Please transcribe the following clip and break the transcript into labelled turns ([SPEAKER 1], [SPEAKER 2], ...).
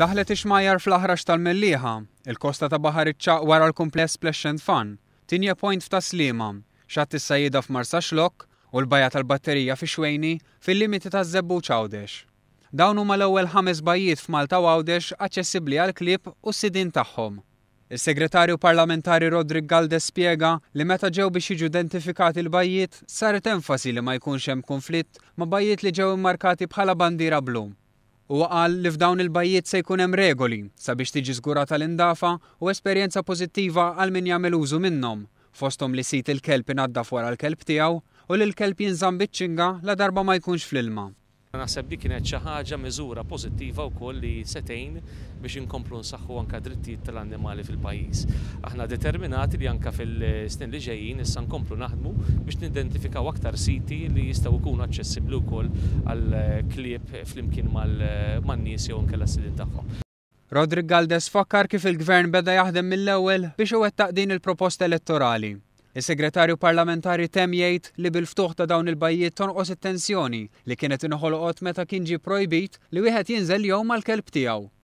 [SPEAKER 1] Daħlet ix-xmajjar fl-aħrax tal-Mellieħa, il-kosta ta' Baħar iċċaq wara l-kumpless Splash and Fun, Tinja Point f'Taslima, xatt is-sajjieda f'Marsa Xlokk u l-bajja tal-batterija fi Xwejni fil-limiti ta' Żebbuġ Għawdex. Dawn huma l-ewwel 5 bajjiet f'Malta u Għawdex aċċessibbli għall-klieb u s-sidien tagħhom. Is-Segretarju Parlamentari Rodrik Galdes spjega li meta ġew biex jiġu identifikati l-bajjiet saret enfasi li ma jkunx hemm konflitt ma' bajjiet li ġew immarkati bħala bandiera blu. U qal li f'dawn il-bajjiet se jkun hemm regoli sabiex tiġi żgurata l-indafa u esperjenza pożittiva għal min jagħmel użu minnhom, fosthom li sit il-kelb inaddaf wara l-kelb tiegħu u li l-kelb jinżamm biċ-ċinga la darba ma jkunx fl-ilma.
[SPEAKER 2] Naħseb dik kienet xi ħaġa miżura pożittiva wkoll li setejn biex inkomplu nsaħħu anke drittijiet tal-annimali fil-pajjiż. Aħna determinati li anke fil-snin li ġejjin issa nkomplu naħdmu biex nidentifikaw aktar siti li jistgħu jkunu aċċessibbli wkoll għall-klieb flimkien man-nies jew inkella s-sidien tagħhom.
[SPEAKER 1] Rodrik Galdes fakkar kif il-Gvern beda jaħdem mill-ewwel biex iwettaq din il-proposta elettorali. Is-Segretarju Parlamentari temm jgħid li bil-ftuħ ta' dawn il-bajjiet tonqos it-tensjoni li kienet inħolqot meta kien ġie projbit li wieħed jinżel jew mal-kelb tiegħu.